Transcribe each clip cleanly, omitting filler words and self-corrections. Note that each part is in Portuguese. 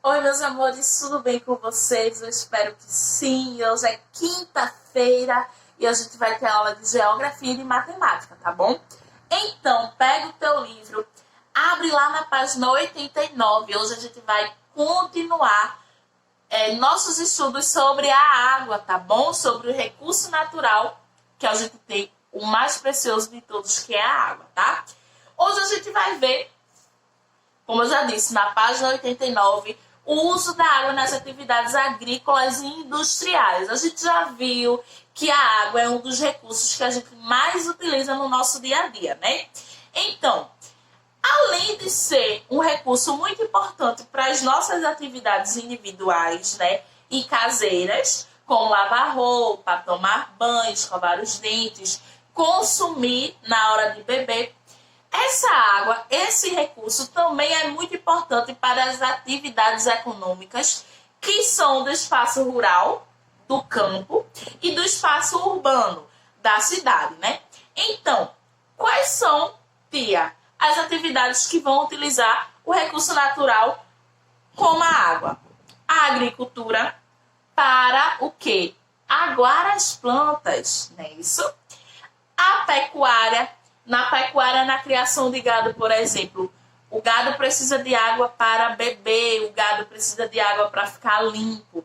Oi, meus amores, tudo bem com vocês? Eu espero que sim. Hoje é quinta-feira e a gente vai ter aula de geografia e de matemática, tá bom? Então, pega o teu livro, abre lá na página 89. Hoje a gente vai continuar nossos estudos sobre a água, tá bom? Sobre o recurso natural que a gente tem, o mais precioso de todos, que é a água, tá? Hoje a gente vai ver, como eu já disse, na página 89, o uso da água nas atividades agrícolas e industriais. A gente já viu que a água é um dos recursos que a gente mais utiliza no nosso dia a dia, né? Então, além de ser um recurso muito importante para as nossas atividades individuais, né, e caseiras, como lavar roupa, tomar banho, escovar os dentes, consumir na hora de beber, essa água, esse recurso também é muito importante para as atividades econômicas que são do espaço rural, do campo, e do espaço urbano, da cidade, né? Então, quais são, Tia, as atividades que vão utilizar o recurso natural como a água? A agricultura para o quê? Aguar as plantas, não é isso? A pecuária. Na pecuária, na criação de gado, por exemplo, o gado precisa de água para beber, o gado precisa de água para ficar limpo.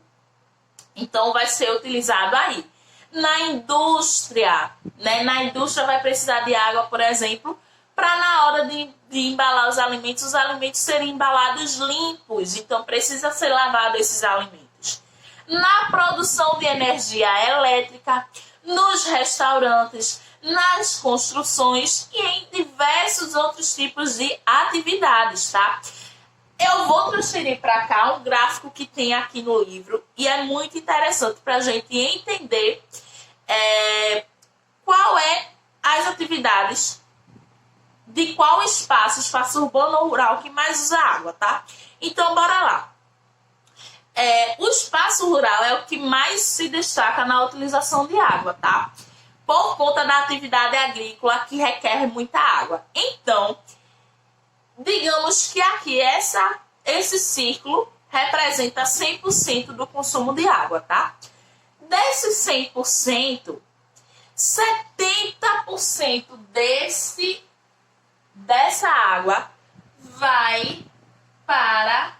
Então, vai ser utilizado aí. Na indústria, né? Na indústria vai precisar de água, por exemplo, para na hora de embalar os alimentos serem embalados limpos. Então, precisa ser lavado esses alimentos. Na produção de energia elétrica, nos restaurantes, nas construções e em diversos outros tipos de atividades, tá? Eu vou transferir para cá um gráfico que tem aqui no livro e é muito interessante para a gente entender qual é as atividades de qual espaço urbano ou rural que mais usa água, tá? Então, bora lá. O espaço rural é o que mais se destaca na utilização de água, tá? Por conta da atividade agrícola que requer muita água. Então, digamos que aqui esse círculo representa 100% do consumo de água, tá? Desse 100%, 70% dessa água vai para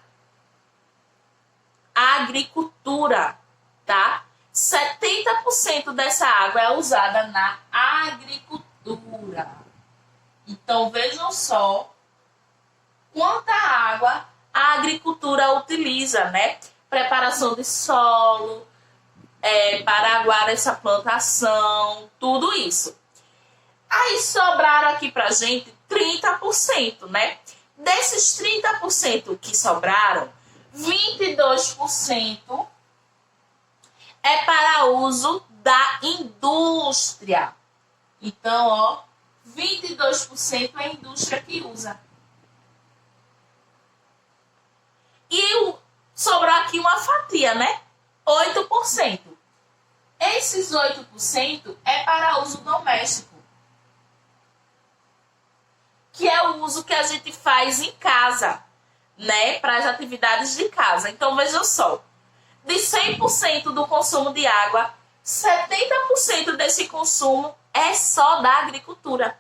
a agricultura, tá? 70% dessa água é usada na agricultura. Então, vejam só quanta água a agricultura utiliza, né? Preparação de solo, para aguar essa plantação, tudo isso. Aí sobraram aqui pra gente 30%, né? Desses 30% que sobraram, 22% é para uso da indústria. Então, ó, 22% é a indústria que usa. E sobrou aqui uma fatia, né? 8%. Esses 8% é para uso doméstico, que é o uso que a gente faz em casa, né? Para as atividades de casa. Então, vejam só. De 100% do consumo de água, 70% desse consumo é só da agricultura,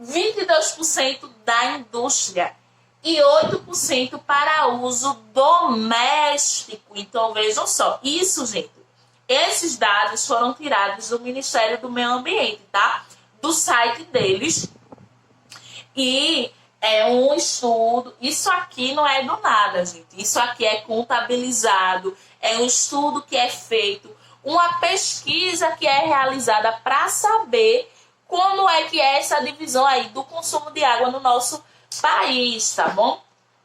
22% da indústria e 8% para uso doméstico. Então, vejam só, isso, gente, esses dados foram tirados do Ministério do Meio Ambiente, tá? Do site deles. E é um estudo, isso aqui não é do nada, gente. Isso aqui é contabilizado, é um estudo que é feito, uma pesquisa que é realizada para saber como é que é essa divisão aí do consumo de água no nosso país, tá bom?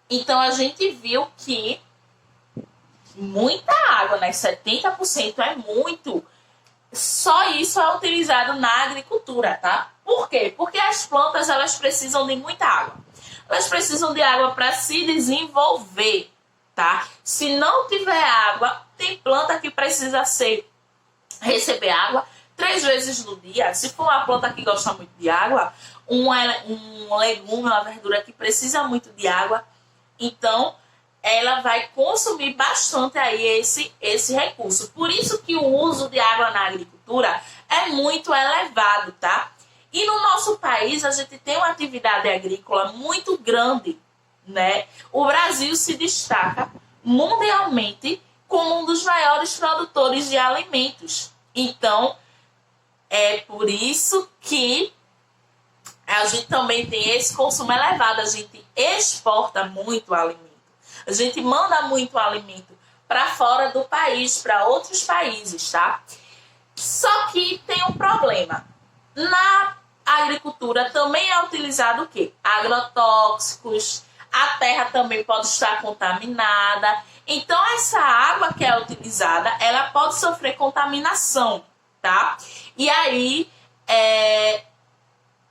Então, a gente viu que muita água, né? 70% é muito. Só isso é utilizado na agricultura, tá? Por quê? Porque as plantas, elas precisam de muita água. Elas precisam de água para se desenvolver, tá? Se não tiver água, tem planta que precisa receber água 3 vezes no dia. Se for uma planta que gosta muito de água, um legume, uma verdura que precisa muito de água, então ela vai consumir bastante aí esse recurso. Por isso que o uso de água na agricultura é muito elevado, tá? E no nosso país a gente tem uma atividade agrícola muito grande, né? O Brasil se destaca mundialmente como um dos maiores produtores de alimentos. Então, é por isso que a gente também tem esse consumo elevado. A gente exporta muito alimento. A gente manda muito alimento para fora do país, para outros países, tá? Só que tem um problema. Na agricultura também é utilizado o quê? Agrotóxicos. A terra também pode estar contaminada. Então, essa água que é utilizada, ela pode sofrer contaminação, tá? E aí,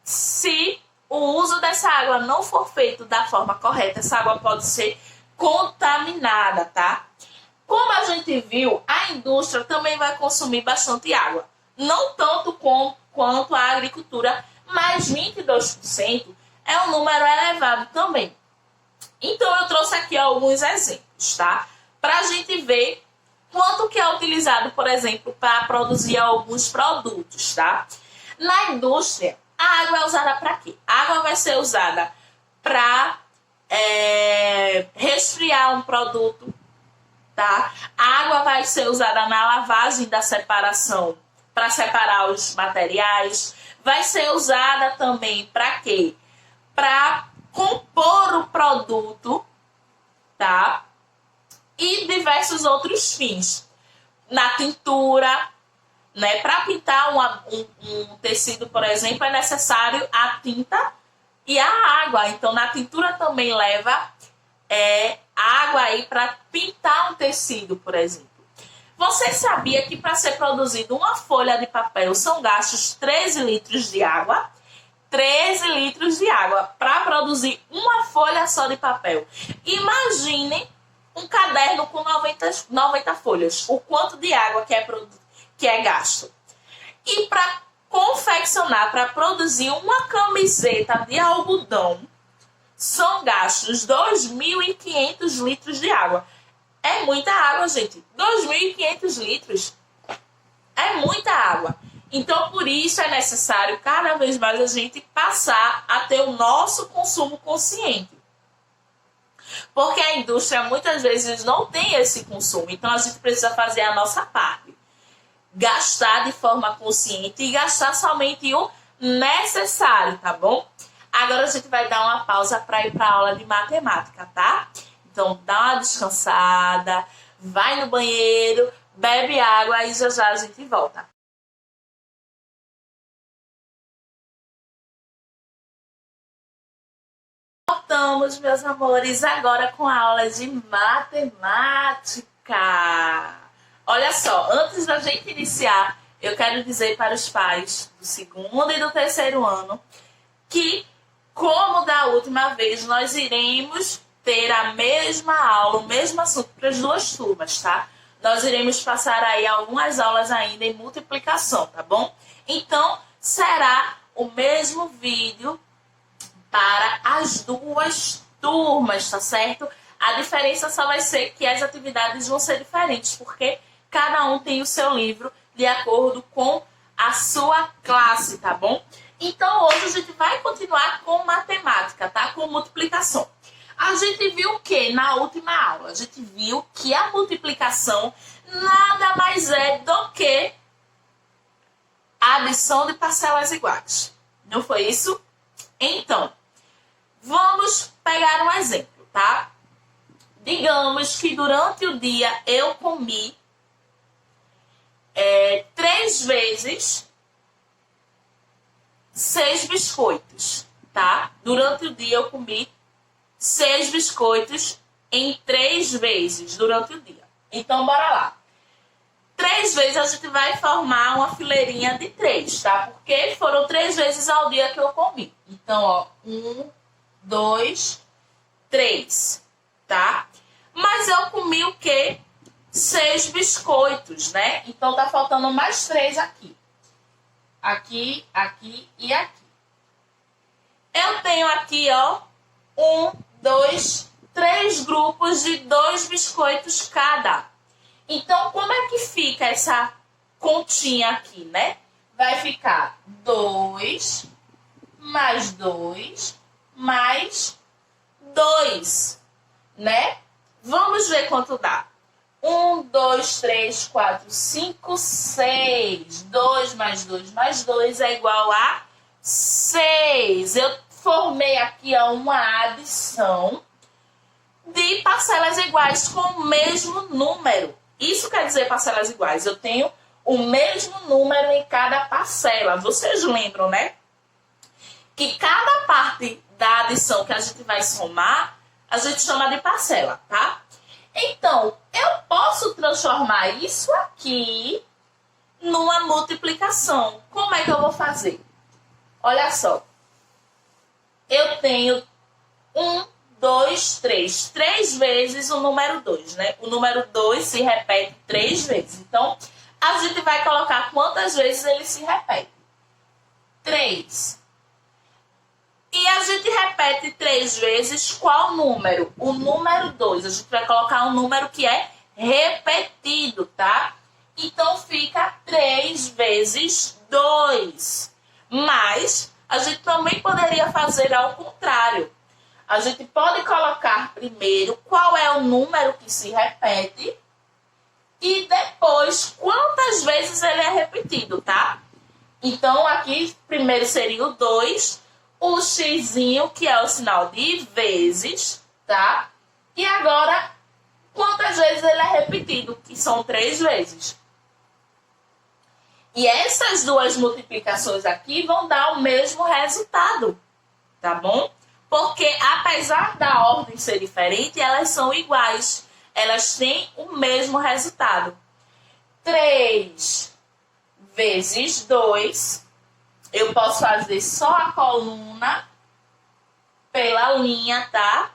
se o uso dessa água não for feito da forma correta, essa água pode ser contaminada, tá? Como a gente viu, a indústria também vai consumir bastante água. Não tanto quanto a agricultura, mas 22% é um número elevado também. Então, eu trouxe aqui alguns exemplos, tá? Para a gente ver quanto que é utilizado, por exemplo, para produzir alguns produtos, tá? Na indústria, a água é usada para quê? A água vai ser usada para resfriar um produto, tá? A água vai ser usada na lavagem da separação, para separar os materiais. Vai ser usada também para quê? Para compor o produto, tá? E diversos outros fins. Na tintura, né? Para pintar um tecido, por exemplo, é necessário a tinta e a água. Então, na tintura também leva água aí para pintar um tecido, por exemplo. Você sabia que para ser produzido uma folha de papel são gastos 13 litros de água? 13 litros de água para produzir uma folha só de papel. Imagine um caderno com 90 folhas. O quanto de água que é gasto. E para confeccionar, para produzir uma camiseta de algodão, são gastos 2.500 litros de água. É muita água, gente. 2.500 litros. É muita água. Então, por isso é necessário cada vez mais a gente passar a ter o nosso consumo consciente. Porque a indústria muitas vezes não tem esse consumo. Então, a gente precisa fazer a nossa parte. Gastar de forma consciente e gastar somente o necessário, tá bom? Agora a gente vai dar uma pausa para ir para a aula de matemática, tá? Então, dá uma descansada, vai no banheiro, bebe água e já já a gente volta. Voltamos, meus amores, agora com a aula de matemática. Olha só, antes da gente iniciar, eu quero dizer para os pais do segundo e do terceiro ano que, como da última vez, nós iremos ter a mesma aula, o mesmo assunto para as duas turmas, tá? Nós iremos passar aí algumas aulas ainda em multiplicação, tá bom? Então, será o mesmo vídeo para as duas turmas, tá certo? A diferença só vai ser que as atividades vão ser diferentes, porque cada um tem o seu livro de acordo com a sua classe, tá bom? Então, hoje a gente vai continuar com matemática, tá? Com multiplicação. A gente viu o que na última aula? A gente viu que a multiplicação nada mais é do que a adição de parcelas iguais. Não foi isso? Então, vamos pegar um exemplo, tá? Digamos que durante o dia eu comi 3 vezes 6 biscoitos, tá? Durante o dia eu comi 6 biscoitos em 3 vezes durante o dia. Então, bora lá. 3 vezes a gente vai formar uma fileirinha de 3, tá? Porque foram 3 vezes ao dia que eu comi. Então, ó, 1, 2, 3, tá? Mas eu comi o quê? 6 biscoitos, né? Então, tá faltando mais 3 aqui. Aqui, aqui e aqui. Eu tenho aqui, ó, 1, 2, 3 grupos de 2 biscoitos cada. Então, como é que fica essa continha aqui, né? Vai ficar 2 mais 2 mais 2, né? Vamos ver quanto dá. 1, 2, 3, 4, 5, 6. 2 mais 2 mais 2 é igual a 6. Eu formei aqui uma adição de parcelas iguais com o mesmo número. Isso quer dizer parcelas iguais. Eu tenho o mesmo número em cada parcela. Vocês lembram, né? Que cada parte da adição que a gente vai somar, a gente chama de parcela, tá? Então, eu posso transformar isso aqui numa multiplicação. Como é que eu vou fazer? Olha só. Eu tenho 1, 2, 3. 3 vezes o número 2, né? O número 2 se repete 3 vezes. Então, a gente vai colocar quantas vezes ele se repete. 3. E a gente repete 3 vezes qual número? O número 2. A gente vai colocar um número que é repetido, tá? Então, fica 3 vezes 2. Mas a gente também poderia fazer ao contrário. A gente pode colocar primeiro qual é o número que se repete e depois quantas vezes ele é repetido, tá? Então, aqui primeiro seria o 2, o xizinho, que é o sinal de vezes, tá? E agora, quantas vezes ele é repetido, que são 3 vezes. E essas duas multiplicações aqui vão dar o mesmo resultado, tá bom? Porque apesar da ordem ser diferente, elas são iguais. Elas têm o mesmo resultado. 3 vezes 2, eu posso fazer só a coluna pela linha, tá?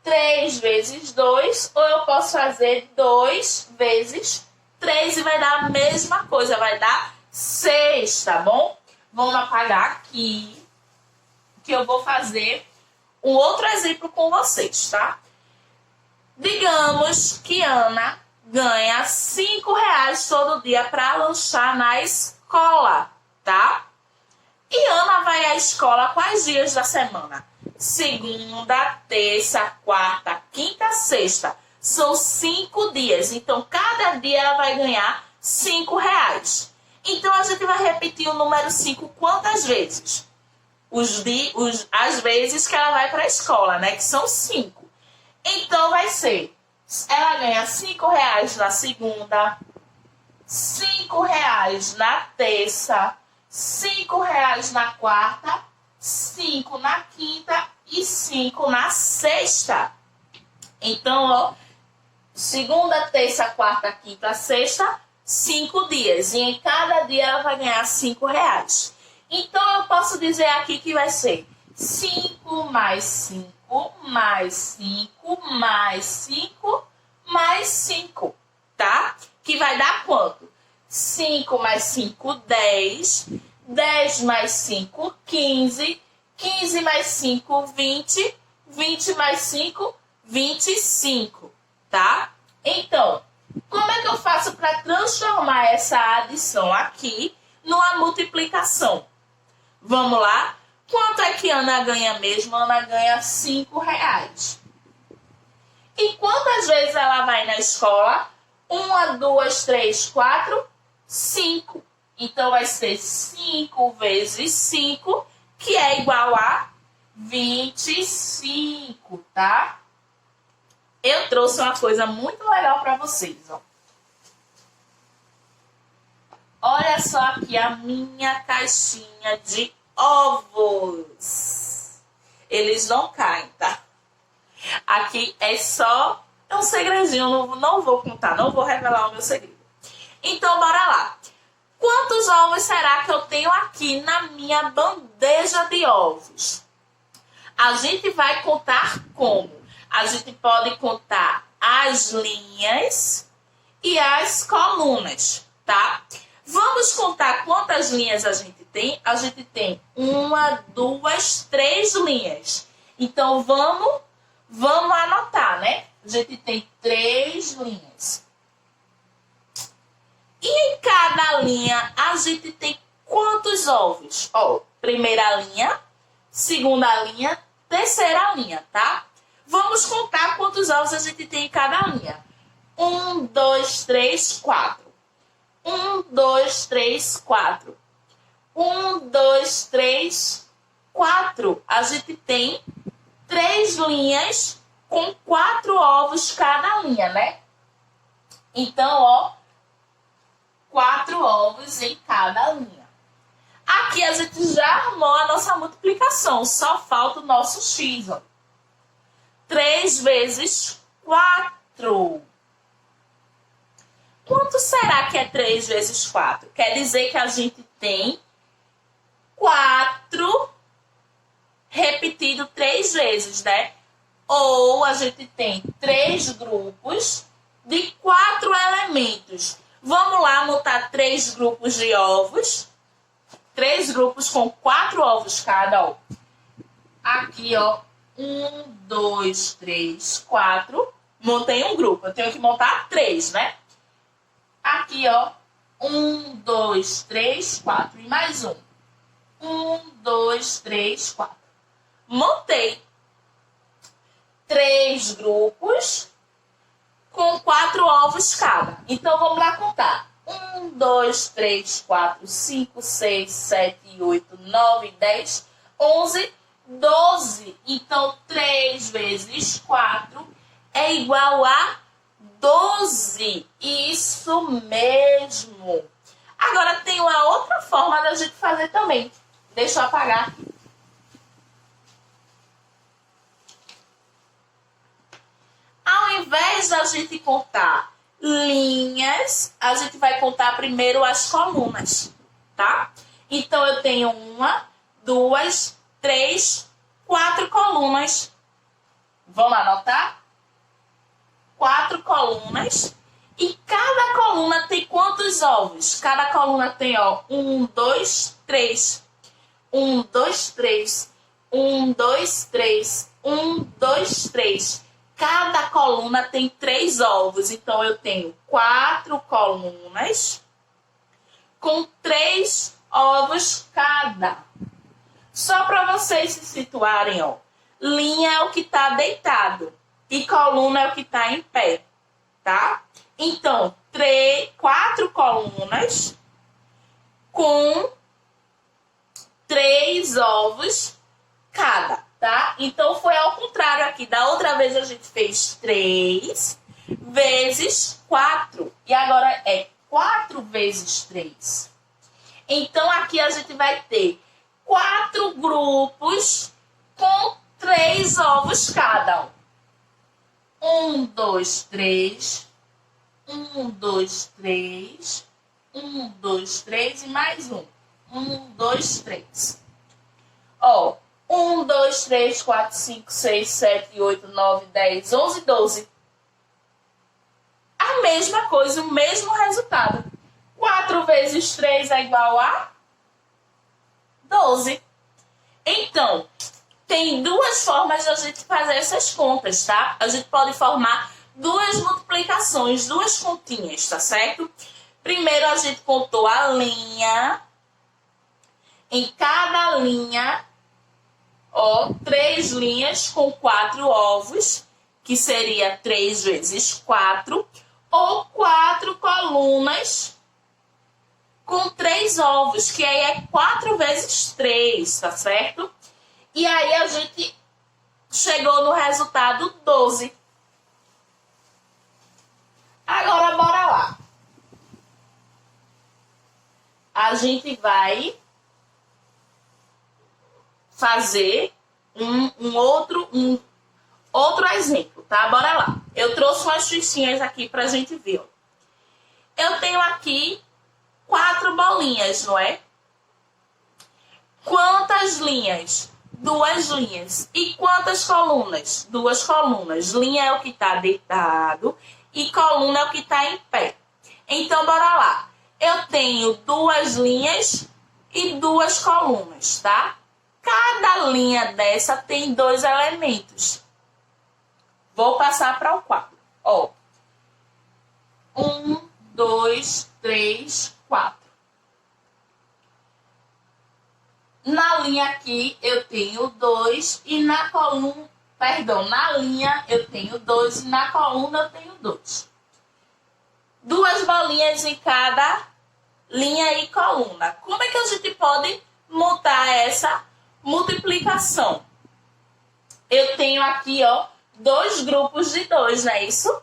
3 vezes 2, ou eu posso fazer 2 vezes 3 e vai dar a mesma coisa, vai dar 6, tá bom? Vamos apagar aqui, que eu vou fazer um outro exemplo com vocês, tá? Digamos que Ana ganha R$5 todo dia para lanchar na escola, tá? E Ana vai à escola quais dias da semana? Segunda, terça, quarta, quinta, sexta. São 5 dias. Então, cada dia ela vai ganhar R$5. Então, a gente vai repetir o número 5 quantas vezes? As vezes que ela vai para a escola, né? Que são 5. Então, vai ser... Ela ganha R$5 na segunda, R$5 na terça, R$5 na quarta, 5 na quinta e 5 na sexta. Então, ó, segunda, terça, quarta, quinta, sexta, 5 dias. E em cada dia ela vai ganhar R$5. Então, eu posso dizer aqui que vai ser 5 mais 5 mais 5 mais 5 mais 5, tá? Que vai dar quanto? 5 mais 5, 10. 10 mais 5, 15. 15 mais 5, 20. 20 mais 5, 25, tá? Então, como é que eu faço para transformar essa adição aqui numa multiplicação? Vamos lá? Quanto é que Ana ganha mesmo? Ana ganha R$5. E quantas vezes ela vai na escola? 1, 2, 3, 4, 5. Então, vai ser 5 vezes 5, que é igual a 25, tá? Eu trouxe uma coisa muito legal para vocês, ó. Olha só aqui a minha caixinha de ovos. Eles não caem, tá? Aqui é só um segredinho, não vou contar, não vou revelar o meu segredo. Então, bora lá. Quantos ovos será que eu tenho aqui na minha bandeja de ovos? A gente vai contar como? A gente pode contar as linhas e as colunas, tá? Vamos contar quantas linhas a gente tem? A gente tem 1, 2, 3 linhas. Então, vamos Vamos anotar, né? A gente tem 3 linhas. E em cada linha, a gente tem quantos ovos? Ó, primeira linha, segunda linha, terceira linha, tá? Vamos contar quantos ovos a gente tem em cada linha. 1, 2, 3, 4. 1, 2, 3, 4. 1, 2, 3, 4. A gente tem 3 linhas com 4 ovos cada linha, né? Então, ó, 4 ovos em cada linha. Aqui a gente já armou a nossa multiplicação, só falta o nosso x, ó. 3 vezes 4. Quanto será que é 3 vezes 4? Quer dizer que a gente tem 4 repetido 3 vezes, né? Ou a gente tem 3 grupos de 4 elementos. Vamos lá montar 3 grupos de ovos. 3 grupos com 4 ovos cada, ó. Aqui, ó. 1, 2, 3, 4. Montei um grupo. Eu tenho que montar 3, né? Aqui, ó. 1, 2, 3, 4. E mais um. 1, 2, 3, 4. Montei 3 grupos com 4 ovos cada. Então, vamos lá contar. 1, 2, 3, 4, 5, 6, 7, 8, 9, 10, 11, 12. Então, 3 vezes 4 é igual a 12. Isso mesmo. Agora, tem uma outra forma da gente fazer também. Deixa eu apagar aqui. Ao invés da gente contar linhas, a gente vai contar primeiro as colunas, tá? Então, eu tenho 1, 2, 3, 4 colunas. Vamos anotar? 4 colunas. E cada coluna tem quantos ovos? Cada coluna tem, ó, 1, 2, 3. 1, 2, 3. 1, 2, 3. 1, 2, 3. Cada coluna tem 3 ovos. Então, eu tenho 4 colunas com 3 ovos cada. Só para vocês se situarem, ó. Linha é o que está deitado e coluna é o que está em pé, tá? Então, 4 colunas com 3 ovos cada, tá? Então, foi ao contrário aqui. Da outra vez, a gente fez 3 vezes 4. E agora é 4 vezes 3. Então, aqui a gente vai ter 4 grupos com 3 ovos cada. 1, 2, 3. 1, 2, 3. 1, 2, 3 e mais um. 1, 2, 3. Ó, 1, 2, 3, 4, 5, 6, 7, 8, 9, 10, 11, 12. A mesma coisa, o mesmo resultado. 4 vezes 3 é igual a 12. Então, tem 2 formas de a gente fazer essas contas, tá? A gente pode formar 2 multiplicações, 2 continhas, tá certo? Primeiro, a gente contou a linha. Em cada linha, ó, 3 linhas com 4 ovos, que seria 3 vezes 4, ou 4 colunas com 3 ovos, que aí é 4 vezes 3, tá certo? E aí a gente chegou no resultado 12. Agora, bora lá. A gente vai fazer um outro exemplo, tá? Bora lá. Eu trouxe umas fichinhas aqui pra gente ver. Ó. Eu tenho aqui 4 bolinhas, não é? Quantas linhas? 2 linhas. E quantas colunas? 2 colunas. Linha é o que está deitado e coluna é o que está em pé. Então, bora lá. Eu tenho 2 linhas e 2 colunas, tá? Cada linha dessa tem 2 elementos. Vou passar para o quadro. Ó. 1, 2, 3, 4. Na linha aqui eu tenho 2 e na coluna, perdão, na linha eu tenho 2 e na coluna eu tenho 2. Duas bolinhas em cada linha e coluna. Como é que a gente pode montar essa multiplicação? Eu tenho aqui, ó, 2 grupos de 2, não é isso?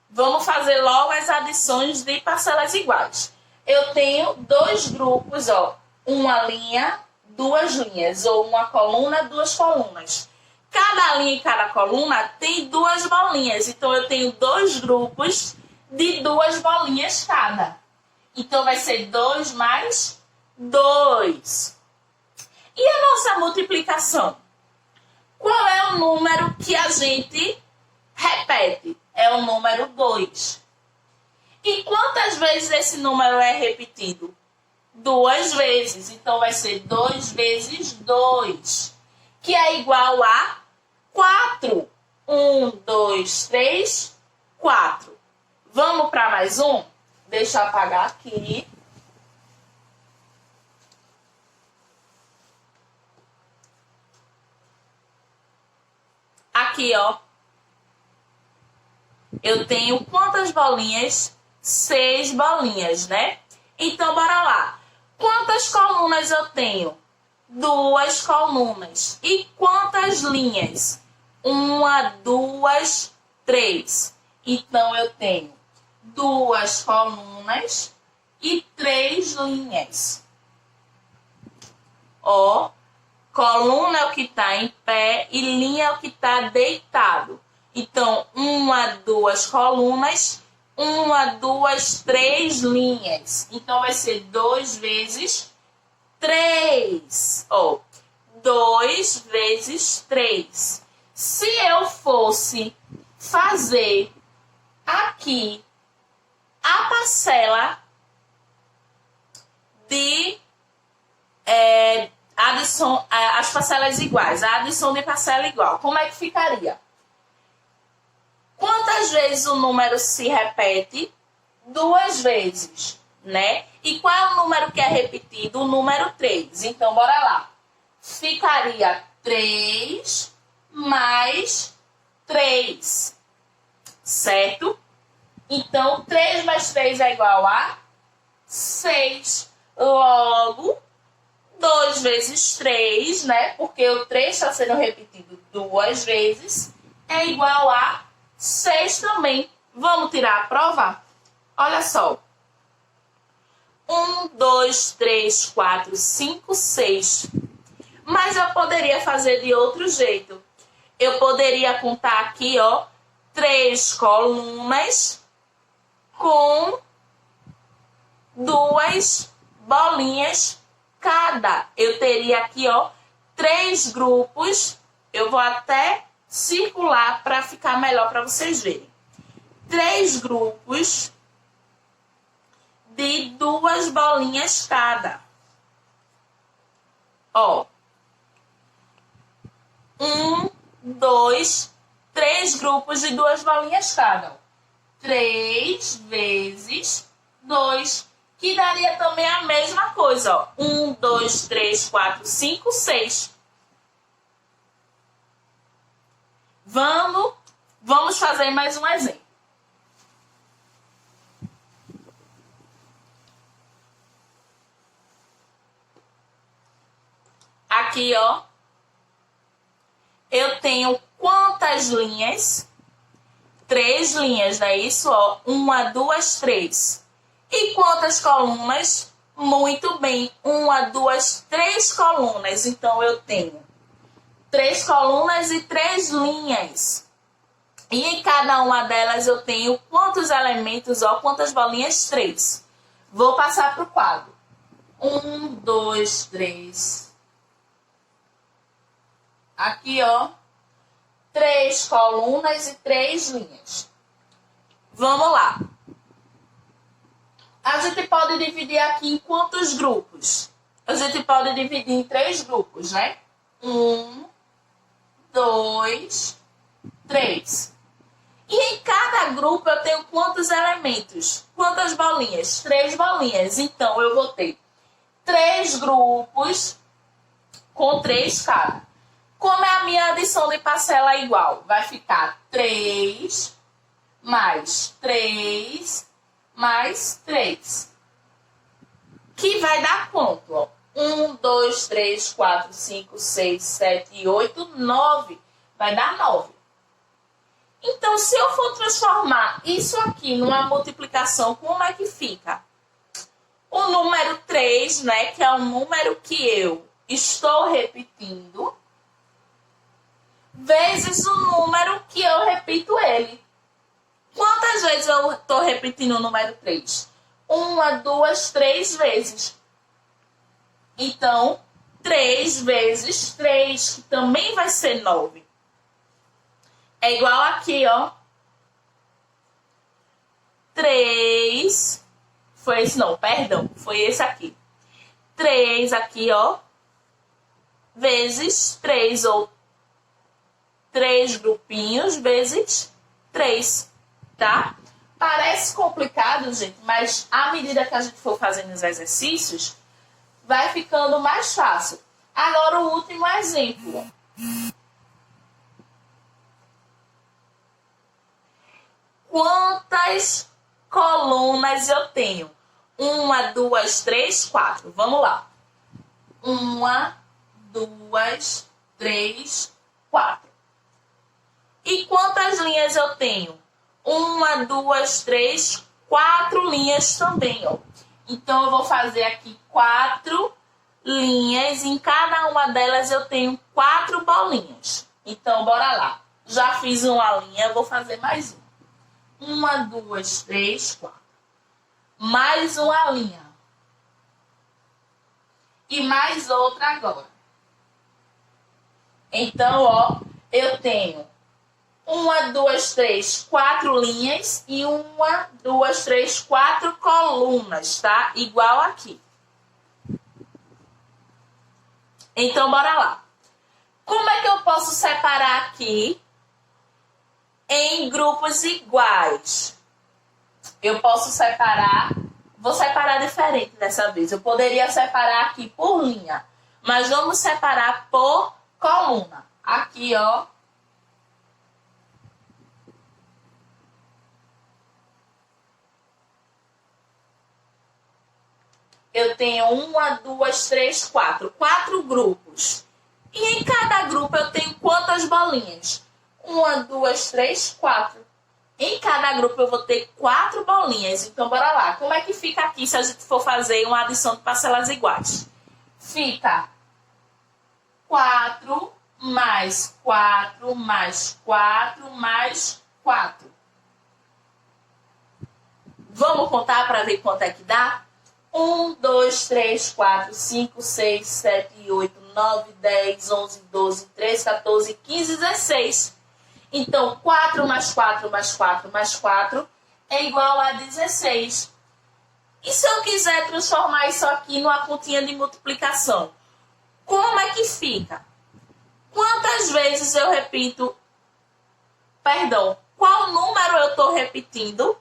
Vamos fazer logo as adições de parcelas iguais. Eu tenho 2 grupos, ó, uma linha, 2 linhas, ou uma coluna, 2 colunas. Cada linha e cada coluna tem 2 bolinhas, então eu tenho 2 grupos de 2 bolinhas cada. Então vai ser 2 mais 2. E a nossa multiplicação? Qual é o número que a gente repete? É o número 2. E quantas vezes esse número é repetido? 2 vezes. Então vai ser 2 vezes 2, que é igual a 4. 1, 2, 3, 4. Vamos para mais um? Deixa eu apagar aqui. Aqui, ó. Eu tenho quantas bolinhas? 6 bolinhas, né? Então, bora lá. Quantas colunas eu tenho? 2 colunas. E quantas linhas? 1, 2, 3. Então, eu tenho 2 colunas e 3 linhas. Ó, coluna é o que está em pé e linha é o que está deitado. Então, 1, 2 colunas, 1, 2, 3 linhas. Então, vai ser 2 vezes 3. Ó, 2 vezes 3. Se eu fosse fazer aqui a parcela de adição, as parcelas iguais, a adição de parcela igual, como é que ficaria? Quantas vezes o número se repete? 2 vezes, né? E qual é o número que é repetido? O número 3. Então, bora lá. Ficaria 3 mais 3, certo? Então, 3 mais 3 é igual a 6. Logo, 2 vezes 3, né? Porque o 3 está sendo repetido 2 vezes, é igual a 6 também. Vamos tirar a prova? Olha só. 1, 2, 3, 4, 5, 6. Mas eu poderia fazer de outro jeito. Eu poderia contar aqui, ó, 3 colunas com 2 bolinhas cada. Eu teria aqui, ó, 3 grupos. Eu vou até circular para ficar melhor para vocês verem. 3 grupos de 2 bolinhas cada. Ó. 1, 2, 3 grupos de 2 bolinhas cada. 3 vezes 2, que daria também a mesma coisa, ó. 1, 2, 3, 4, 5, 6. Vamos fazer mais um exemplo. Aqui, ó, eu tenho quantas linhas? 3 linhas, não é isso? Ó, 1, 2, 3. E quantas colunas? Muito bem, 1, 2, 3 colunas. Então, eu tenho 3 colunas e 3 linhas. E em cada uma delas eu tenho quantos elementos, ó, quantas bolinhas? 3. Vou passar para o quadro. 1, 2, 3. Aqui, ó, 3 colunas e 3 linhas. Vamos lá. A gente pode dividir aqui em quantos grupos? A gente pode dividir em 3 grupos, né? 1, 2, 3. E em cada grupo eu tenho quantos elementos? Quantas bolinhas? 3 bolinhas. Então, eu vou ter 3 grupos com 3 cada. Como é a minha adição de parcela igual? Vai ficar 3 mais 3 mais 3. Que vai dar quanto? Ó? 1, 2, 3, 4, 5, 6, 7, 8, 9. Vai dar 9. Então, se eu for transformar isso aqui numa multiplicação, como é que fica? O número 3, né, que é o número que eu estou repetindo, vezes o número que eu repito ele. Quantas vezes eu estou repetindo o número 3? 1, 2, 3 vezes. Então, 3 vezes 3, que também vai ser 9. É igual aqui, ó. 3. Foi esse não, perdão. Foi esse aqui. 3 aqui, ó. Vezes 3, ou 3 grupinhos vezes 3, tá? Parece complicado, gente, mas à medida que a gente for fazendo os exercícios, vai ficando mais fácil. Agora o último exemplo. Quantas colunas eu tenho? 1, 2, 3, 4. Vamos lá. 1, 2, 3, 4. E quantas linhas eu tenho? 1, 2, 3, 4 linhas também, ó. Então, eu vou fazer aqui 4 linhas. Em cada uma delas eu tenho 4 bolinhas. Então, bora lá. Já fiz uma linha, vou fazer mais uma. 1, 2, 3, 4. Mais uma linha. E mais outra agora. Então, ó, eu tenho 1, 2, 3, 4 linhas e 1, 2, 3, 4 colunas, tá? Igual aqui. Então, bora lá. Como é que eu posso separar aqui em grupos iguais? Eu posso separar, vou separar diferente dessa vez. Eu poderia separar aqui por linha, mas vamos separar por coluna. Aqui, ó. Eu tenho 1, 2, 3, 4. 4 grupos. E em cada grupo eu tenho quantas bolinhas? 1, 2, 3, 4. Em cada grupo eu vou ter 4 bolinhas. Então, bora lá. Como é que fica aqui se a gente for fazer uma adição de parcelas iguais? Fica 4 mais 4 mais 4 mais 4. Vamos contar para ver quanto é que dá? 1, 2, 3, 4, 5, 6, 7, 8, 9, 10, 11, 12, 13, 14, 15, 16. Então, 4 mais 4 mais 4 mais 4 é igual a 16. E se eu quiser transformar isso aqui numa continha de multiplicação? Como é que fica? Quantas vezes eu repito... Perdão, qual número eu estou repetindo?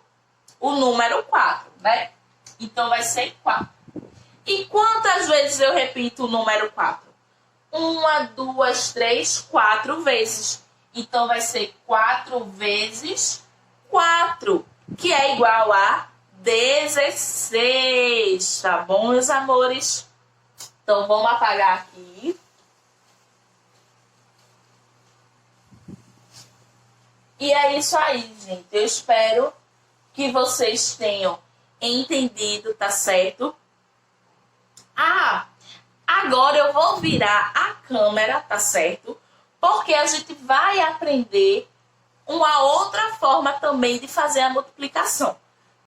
O número 4, né? Então, vai ser 4. E quantas vezes eu repito o número 4? 1, 2, 3, 4 vezes. Então, vai ser 4 vezes 4, que é igual a 16. Tá bom, meus amores? Então, vamos apagar aqui. E é isso aí, gente. Eu espero que vocês tenham entendido, tá certo? Ah, agora eu vou virar a câmera, tá certo? Porque a gente vai aprender uma outra forma também de fazer a multiplicação.